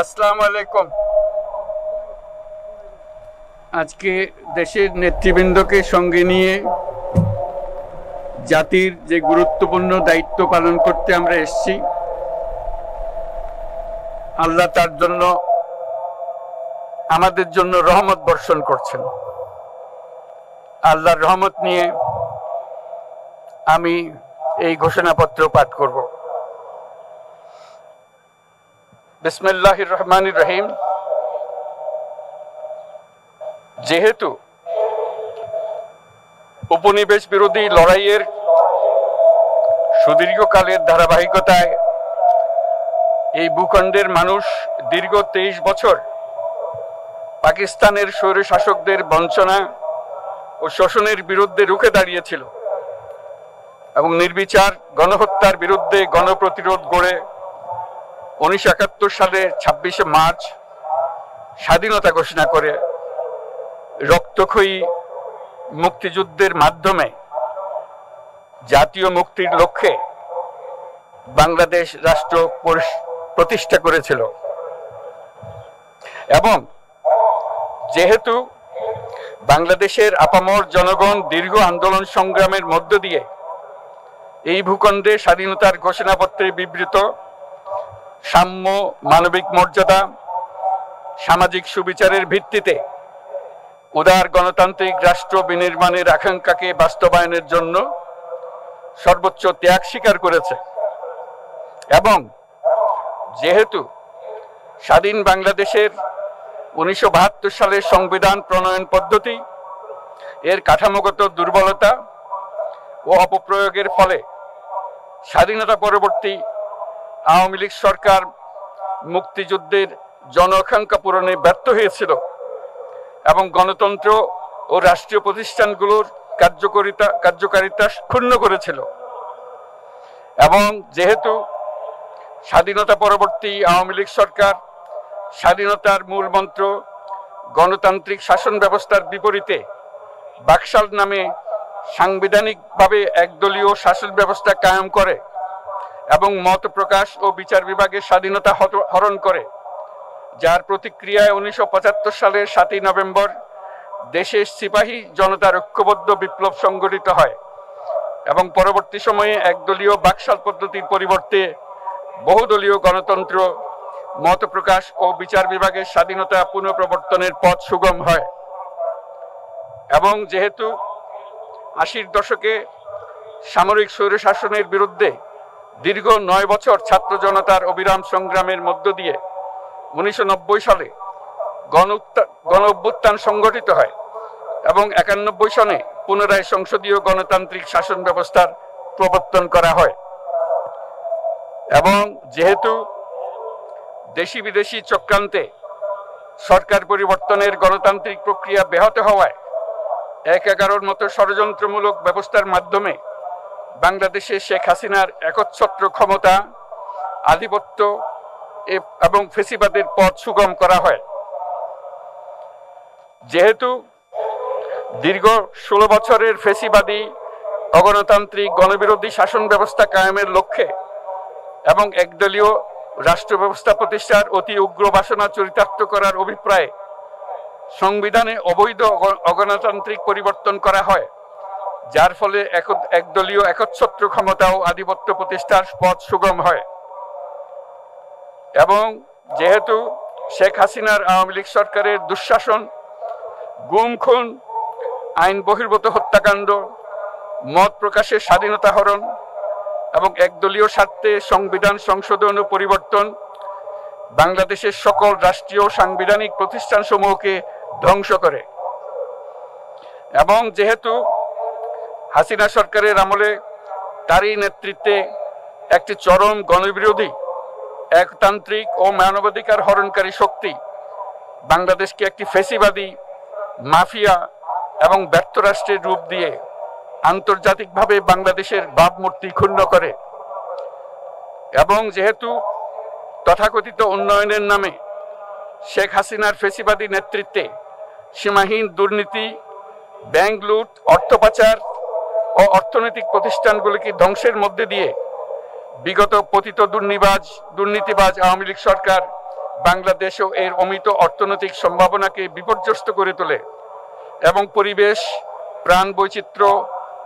আসসালামু আলাইকুম। আজকে দেশের নেতৃবৃন্দকে সঙ্গে নিয়ে জাতির যে গুরুত্বপূর্ণ দায়িত্ব পালন করতে আমরা এসেছি, আল্লাহ তার জন্য আমাদের জন্য রহমত বর্ষণ করছেন। আল্লাহর রহমত নিয়ে আমি এই ঘোষণাপত্র পাঠ করব। বিসমিল্লাহির রহমানির রহিম। যেহেতু উপনিবেশ বিরোধী লড়াইয়ের সুদীর্ঘকালের ধারাবাহিকতায় এই ভূখণ্ডের মানুষ দীর্ঘ 23 বছর পাকিস্তানের স্বৈরশাসকদের বঞ্চনা ও শোষণের বিরুদ্ধে রুখে দাঁড়িয়েছিল এবং নির্বিচার গণহত্যার বিরুদ্ধে গণপ্রতিরোধ গড়ে 1971 সালের 26শে মার্চ স্বাধীনতা ঘোষণা করে রক্তক্ষয়ী মুক্তিযুদ্ধের মাধ্যমে জাতীয় মুক্তির লক্ষ্যে বাংলাদেশ রাষ্ট্র প্রতিষ্ঠা করেছিল। এবং যেহেতু বাংলাদেশের আপামর জনগণ দীর্ঘ আন্দোলন সংগ্রামের মধ্য দিয়ে এই ভূখণ্ডে স্বাধীনতার ঘোষণাপত্রে বিবৃত সাম্য, মানবিক মর্যাদা, সামাজিক সুবিচারের ভিত্তিতে উদার গণতান্ত্রিক রাষ্ট্র বিনির্মাণের আকাঙ্ক্ষাকে বাস্তবায়নের জন্য সর্বোচ্চ ত্যাগ স্বীকার করেছে, এবং যেহেতু স্বাধীন বাংলাদেশের 1972 সালের সংবিধান প্রণয়ন পদ্ধতি এর কাঠামোগত দুর্বলতা ও অপপ্রয়োগের ফলে স্বাধীনতা পরবর্তী আওয়ামী লীগ সরকার মুক্তিযুদ্ধের জন আকাঙ্ক্ষা পূরণে ব্যর্থ হয়েছিল এবং গণতন্ত্র ও রাষ্ট্রীয় প্রতিষ্ঠানগুলোর কার্যকারিতা ক্ষুণ্ণ করেছিল, এবং যেহেতু স্বাধীনতা পরবর্তী আওয়ামী লীগ সরকার স্বাধীনতার মূল মন্ত্র গণতান্ত্রিক শাসন ব্যবস্থার বিপরীতে বাকশাল নামে সাংবিধানিকভাবে একদলীয় শাসন ব্যবস্থা কায়েম করে এবং মত প্রকাশ ও বিচার বিভাগের স্বাধীনতা হরণ করে, যার প্রতিক্রিয়ায় 1975 সালের 7ই নভেম্বর দেশের সিপাহী জনতার ঐক্যবদ্ধ বিপ্লব সংগঠিত হয় এবং পরবর্তী সময়ে একদলীয় বাকশাল পদ্ধতির পরিবর্তে বহুদলীয় গণতন্ত্র, মত প্রকাশ ও বিচার বিভাগের স্বাধীনতা পুনঃপ্রবর্তনের পথ সুগম হয়। এবং যেহেতু 80-র দশকে সামরিক স্বৈরশাসনের বিরুদ্ধে দীর্ঘ 9 বছর ছাত্র জনতার অবিরাম সংগ্রামের মধ্য দিয়ে 1990 সালে গণ অভ্যুত্থান সংগঠিত হয় এবং 91 সনে পুনরায় সংসদীয় গণতান্ত্রিক শাসন ব্যবস্থার প্রবর্তন করা হয়, এবং যেহেতু দেশি বিদেশি চক্রান্তে সরকার পরিবর্তনের গণতান্ত্রিক প্রক্রিয়া ব্যাহত হওয়ায় 1/11-র মতো ষড়যন্ত্রমূলক ব্যবস্থার মাধ্যমে বাংলাদেশে শেখ হাসিনার একচ্ছত্র ক্ষমতা, আধিপত্য এবং ফেসিবাদের পথ সুগম করা হয়। যেহেতু দীর্ঘ 16 বছরের ফেসিবাদী অগণতান্ত্রিক গণবিরোধী শাসন ব্যবস্থা কায়েমের লক্ষ্যে এবং একদলীয় রাষ্ট্র ব্যবস্থা প্রতিষ্ঠার অতি উগ্র বাসনা চরিতার্থ করার অভিপ্রায়ে সংবিধানে অবৈধ অগণতান্ত্রিক পরিবর্তন করা হয়, যার ফলে একদলীয় একচ্ছত্র ক্ষমতা ও আধিপত্য প্রতিষ্ঠার পথ সুগম হয়। এবং যেহেতু শেখ হাসিনার আওয়ামী লীগ সরকারের দুঃশাসন, গুম খুন, আইন বহির্ভূত হত্যাকাণ্ড, মত প্রকাশের স্বাধীনতা হরণ এবং একদলীয় স্বার্থে সংবিধান সংশোধন ও পরিবর্তন বাংলাদেশের সকল রাষ্ট্রীয় সাংবিধানিক প্রতিষ্ঠানসমূহকে ধ্বংস করে, এবং যেহেতু হাসিনা সরকারের আমলে তারই নেতৃত্বে একটি চরম গণবিরোধী, একতান্ত্রিক ও মানবাধিকার হরণকারী শক্তি বাংলাদেশকে একটি ফেসিবাদী, মাফিয়া এবং ব্যর্থ রাষ্ট্রের রূপ দিয়ে আন্তর্জাতিকভাবে বাংলাদেশের ভাবমূর্তি ক্ষুণ্ণ করে, এবং যেহেতু তথাকথিত উন্নয়নের নামে শেখ হাসিনার ফেসিবাদী নেতৃত্বে সীমাহীন দুর্নীতি, ব্যাংক লুট, অর্থ পাচার ও অর্থনৈতিক প্রতিষ্ঠানগুলিকে ধ্বংসের মধ্যে দিয়ে বিগত পতিত দুর্নীতিবাজ আওয়ামী লীগ সরকার বাংলাদেশ ও এর অমিত অর্থনৈতিক সম্ভাবনাকে বিপর্যস্ত করে তোলে এবং পরিবেশ, প্রাণ বৈচিত্র্য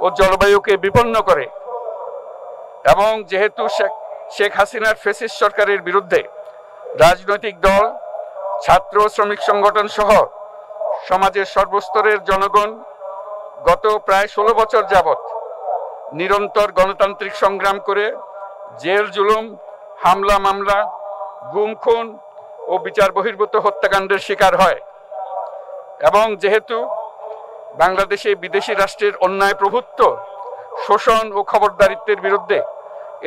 ও জলবায়ুকে বিপন্ন করে। এবং যেহেতু শেখ হাসিনার ফ্যাসিস্ট সরকারের বিরুদ্ধে রাজনৈতিক দল, ছাত্র শ্রমিক সংগঠন সহ সমাজের সর্বস্তরের জনগণ গত প্রায় 16 বছর যাবৎ নিরন্তর গণতান্ত্রিক সংগ্রাম করে জেল জুলুম, হামলা মামলা, গুম খুন ও বিচার বহির্ভূত হত্যাকাণ্ডের শিকার হয়। এবং যেহেতু বাংলাদেশে বিদেশি রাষ্ট্রের অন্যায় প্রভুত্ব, শোষণ ও খবরদারিত্বের বিরুদ্ধে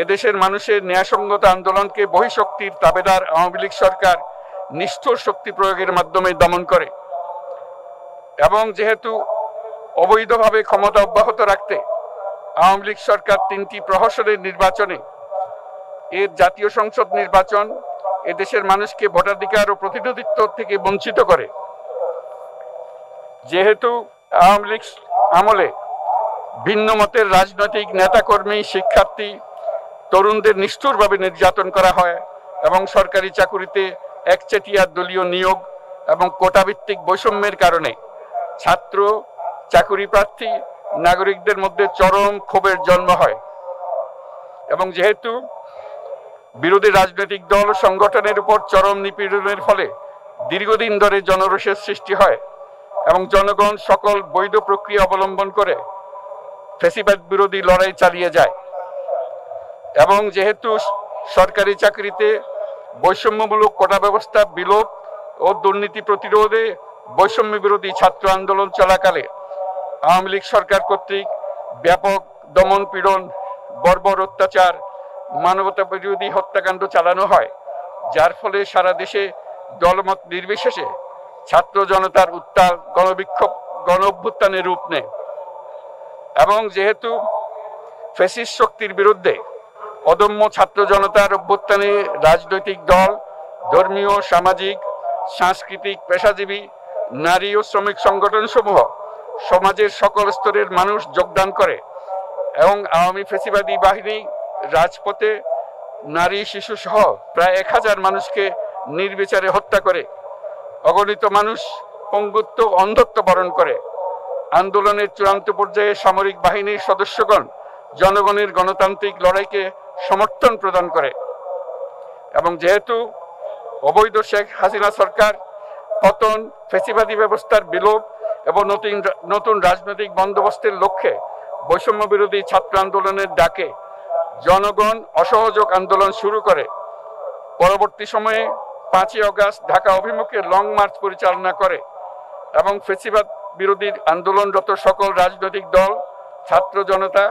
এদেশের মানুষের ন্যায়সঙ্গত আন্দোলনকে বহিঃশক্তির তাবেদার আওয়ামী লীগ সরকার নিষ্ঠুর শক্তি প্রয়োগের মাধ্যমে দমন করে। এবং যেহেতু অবৈধভাবে ক্ষমতা অব্যাহত রাখতে আওয়ামী লীগ সরকার 3টি প্রহসনের নির্বাচনে এর জাতীয় সংসদ নির্বাচন এদেশের মানুষকে ভোটাধিকার ও প্রতিনিধিত্ব থেকে বঞ্চিত করে। যেহেতু আওয়ামী লীগ আমলে ভিন্ন মতের রাজনৈতিক নেতাকর্মী, শিক্ষার্থী, তরুণদের নিষ্ঠুরভাবে নির্যাতন করা হয় এবং সরকারি চাকুরিতে একচেটিয়া দলীয় নিয়োগ এবং কোটাভিত্তিক বৈষম্যের কারণে ছাত্র, চাকুরি প্রার্থী, নাগরিকদের মধ্যে চরম ক্ষোভের জন্ম হয়। এবং যেহেতু বিরোধী রাজনৈতিক দল ও সংগঠনের উপর চরম নিপীড়নের ফলে দীর্ঘদিন ধরে জনরোষের সৃষ্টি হয় এবং জনগণ সকল বৈধ প্রক্রিয়া অবলম্বন করে ফ্যাসিবাদ বিরোধী লড়াই চালিয়ে যায়। এবং যেহেতু সরকারি চাকরিতে বৈষম্যমূলক কোটা ব্যবস্থা বিলোপ ও দুর্নীতি প্রতিরোধে বৈষম্য বিরোধী ছাত্র আন্দোলন চলাকালে আওয়ামী লীগ সরকার কর্তৃক ব্যাপক দমন পীড়ন, বর্বর অত্যাচার, মানবতা বিরোধী হত্যাকাণ্ড চালানো হয়, যার ফলে সারা দেশে দলমত নির্বিশেষে ছাত্র জনতার উত্তাল গণবিক্ষোভ গণ অভ্যুত্থানের রূপ নেয়। এবং যেহেতু ফ্যাসিস্ট শক্তির বিরুদ্ধে অদম্য ছাত্র জনতার অভ্যুত্থানে রাজনৈতিক দল, ধর্মীয়, সামাজিক, সাংস্কৃতিক, পেশাজীবী, নারী ও শ্রমিক সংগঠন সমূহ সমাজের সকল স্তরের মানুষ যোগদান করে এবং আওয়ামী ফ্যাসিবাদী বাহিনী রাজপথে নারী, শিশু সহ প্রায় 1000 মানুষকে নির্বিচারে হত্যা করে, অগণিত মানুষ পঙ্গুত্ব, অন্ধত্ব বরণ করে। আন্দোলনের চূড়ান্ত পর্যায়ে সামরিক বাহিনীর সদস্যগণ জনগণের গণতান্ত্রিক লড়াইকে সমর্থন প্রদান করে। এবং যেহেতু অবৈধ শেখ হাসিনা সরকার পতন, ফ্যাসিবাদী ব্যবস্থার বিলোপ এবং নতুন রাজনৈতিক বন্দোবস্তের লক্ষ্যে বৈষম্য বিরোধী ছাত্র আন্দোলনের ডাকে জনগণ অসহযোগ আন্দোলন শুরু করে, পরবর্তী সময়ে 5ই আগস্ট ঢাকা অভিমুখে লং মার্চ পরিচালনা করে এবং ফ্যাসিবাদ বিরোধী আন্দোলনরত সকল রাজনৈতিক দল, ছাত্র জনতা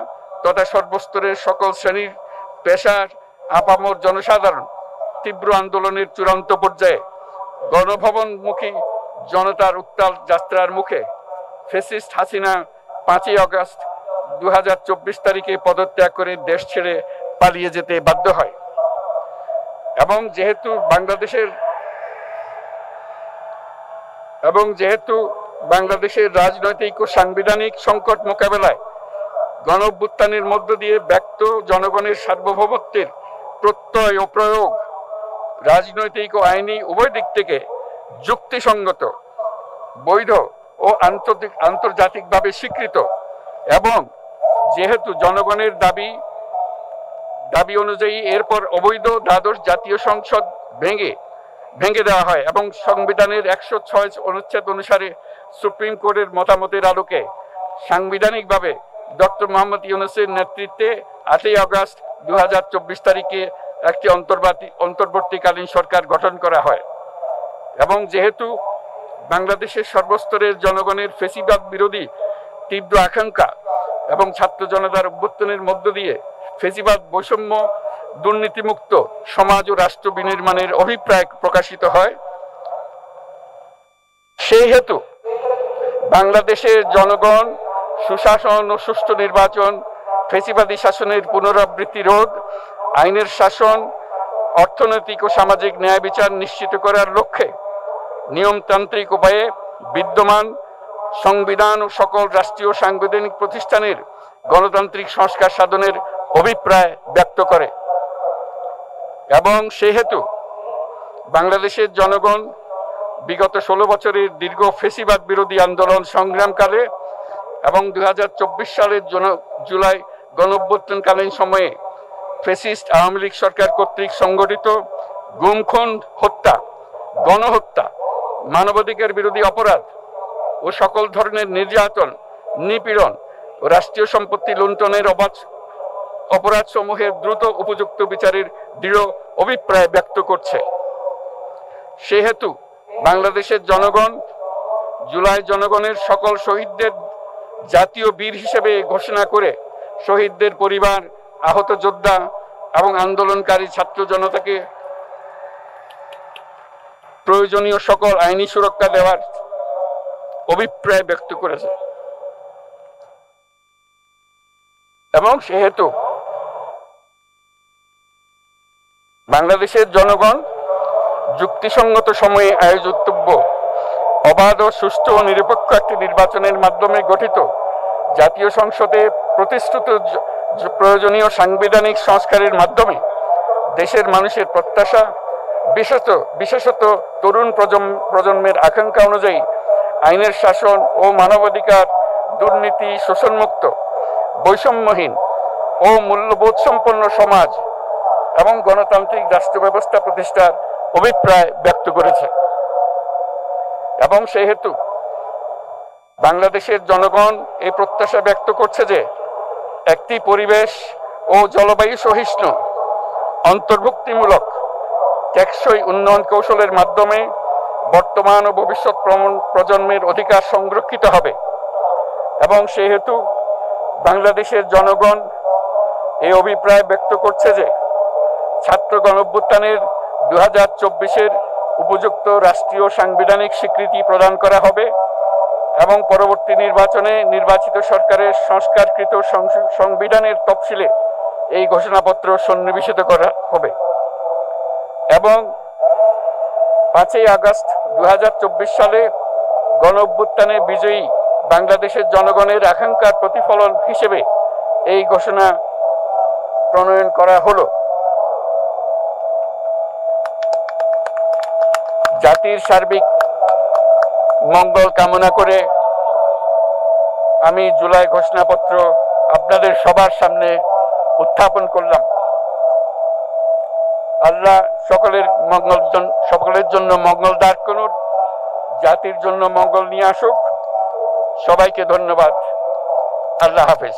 তথা সর্বস্তরের সকল শ্রেণীর, পেশার, আপামর জনসাধারণ তীব্র আন্দোলনের চূড়ান্ত পর্যায়ে গণভবনমুখী জনতার উত্তাল যাত্রার মুখে ফ্যাসিস্ট হাসিনা 5ই আগস্ট 2024 তারিখে পদত্যাগ করে দেশ ছেড়ে পালিয়ে যেতে বাধ্য হয়। এবং যেহেতু বাংলাদেশের রাজনৈতিক ও সাংবিধানিক সংকট মোকাবেলায় গণ অভ্যুত্থানের মধ্য দিয়ে ব্যক্ত জনগণের সার্বভৌমত্বের প্রত্যয় ও প্রয়োগ রাজনৈতিক ও আইনি উভয় দিক থেকে যুক্তিসঙ্গত, বৈধ ও আন্তর্জাতিকভাবে স্বীকৃত। এবং যেহেতু জনগণের দাবি অনুযায়ী এরপর অবৈধ দ্বাদশ জাতীয় সংসদ ভেঙে দেওয়া হয় এবং সংবিধানের 106 অনুচ্ছেদ অনুসারে সুপ্রিম কোর্টের মতামতের আলোকে সাংবিধানিকভাবে ডক্টর মোহাম্মদ ইউনূসের নেতৃত্বে 8ই আগস্ট 2024 তারিখে একটি অন্তর্বর্তীকালীন সরকার গঠন করা হয়। এবং যেহেতু বাংলাদেশের সর্বস্তরের জনগণের ফ্যাসিবাদ বিরোধী তীব্র আকাঙ্ক্ষা এবং ছাত্র জনতার অভ্যুত্থানের মধ্য দিয়ে ফ্যাসিবাদ, বৈষম্য, দুর্নীতিমুক্ত সমাজ ও রাষ্ট্র বিনির্মাণের অভিপ্রায় প্রকাশিত হয়, সেই হেতু বাংলাদেশের জনগণ সুশাসন ও সুষ্ঠু নির্বাচন, ফ্যাসিবাদী শাসনের পুনরাবৃত্তি রোধ, আইনের শাসন, অর্থনৈতিক ও সামাজিক ন্যায় বিচার নিশ্চিত করার লক্ষ্যে নিয়মতান্ত্রিক উপায়ে বিদ্যমান সংবিধান ও সকল রাষ্ট্রীয় সাংবিধানিক প্রতিষ্ঠানের গণতান্ত্রিক সংস্কার সাধনের অভিপ্রায় ব্যক্ত করে। এবং সেহেতু বাংলাদেশের জনগণ বিগত 16 বছরের দীর্ঘ ফ্যাসিবাদ বিরোধী আন্দোলন সংগ্রামকালে এবং 2024 সালের জুলাই গণঅভ্যুত্থানকালীন সময়ে ফ্যাসিস্ট আওয়ামী লীগ সরকার কর্তৃক সংগঠিত গুম-খুন, হত্যা, গণহত্যা, মানবাধিকার বিরোধী অপরাধ ও সকল ধরনের নির্যাতন, নিপীড়ন ও রাষ্ট্রীয় সম্পত্তি লুণ্ঠনের অপরাধ সমূহের দ্রুত উপযুক্ত বিচারের দৃঢ় অভিপ্রায় ব্যক্ত করছে। সেহেতু বাংলাদেশের জনগণ জুলাই জনগণের সকল শহীদদের জাতীয় বীর হিসেবে ঘোষণা করে শহীদদের পরিবার, আহত যোদ্ধা এবং আন্দোলনকারী ছাত্র জনতাকে প্রয়োজনীয় সকল আইনি সুরক্ষা দেওয়ার অভিপ্রায় ব্যক্ত করেছে। এবং সেহেতু বাংলাদেশের জনগণ যুক্তিসঙ্গত সময়ে আয়োজিতব্য অবাধ ও সুষ্ঠু ও নিরপেক্ষ একটি নির্বাচনের মাধ্যমে গঠিত জাতীয় সংসদে প্রতিশ্রুত প্রয়োজনীয় সাংবিধানিক সংস্কারের মাধ্যমে দেশের মানুষের প্রত্যাশা, বিশেষত তরুণ প্রজন্মের আকাঙ্ক্ষা অনুযায়ী আইনের শাসন ও মানবাধিকার, দুর্নীতি, শোষণমুক্ত, বৈষম্যহীন ও মূল্যবোধ সম্পন্ন সমাজ এবং গণতান্ত্রিক রাষ্ট্র ব্যবস্থা প্রতিষ্ঠার অভিপ্রায় ব্যক্ত করেছে। এবং সেহেতু বাংলাদেশের জনগণ এই প্রত্যাশা ব্যক্ত করছে যে একটি পরিবেশ ও জলবায়ু সহিষ্ণু, অন্তর্ভুক্তিমূলক, টেকসই উন্নয়ন কৌশলের মাধ্যমে বর্তমান ও ভবিষ্যৎ প্রজন্মের অধিকার সংরক্ষিত হবে। এবং সেহেতু বাংলাদেশের জনগণ এই অভিপ্রায় ব্যক্ত করছে যে ছাত্র গণঅভ্যুত্থানের 2024-এর উপযুক্ত রাষ্ট্রীয় সাংবিধানিক স্বীকৃতি প্রদান করা হবে এবং পরবর্তী নির্বাচনে নির্বাচিত সরকারের সংস্কারকৃত সংবিধানের তফসিলে এই ঘোষণাপত্র সন্নিবেশিত করা হবে। এবং 5ই আগস্ট 2024 সালে গণঅভ্যুত্থানে বিজয়ী বাংলাদেশের জনগণের আকাঙ্ক্ষার প্রতিফলন হিসেবে এই ঘোষণা প্রণয়ন করা হলো। জাতির সার্বিক মঙ্গল কামনা করে আমি জুলাই ঘোষণাপত্র আপনাদের সবার সামনে উত্থাপন করলাম। আল্লাহ সকলের জন্য মঙ্গল দান করুন, জাতির জন্য মঙ্গল নিয়ে আসুক। সবাইকে ধন্যবাদ। আল্লাহ হাফেজ।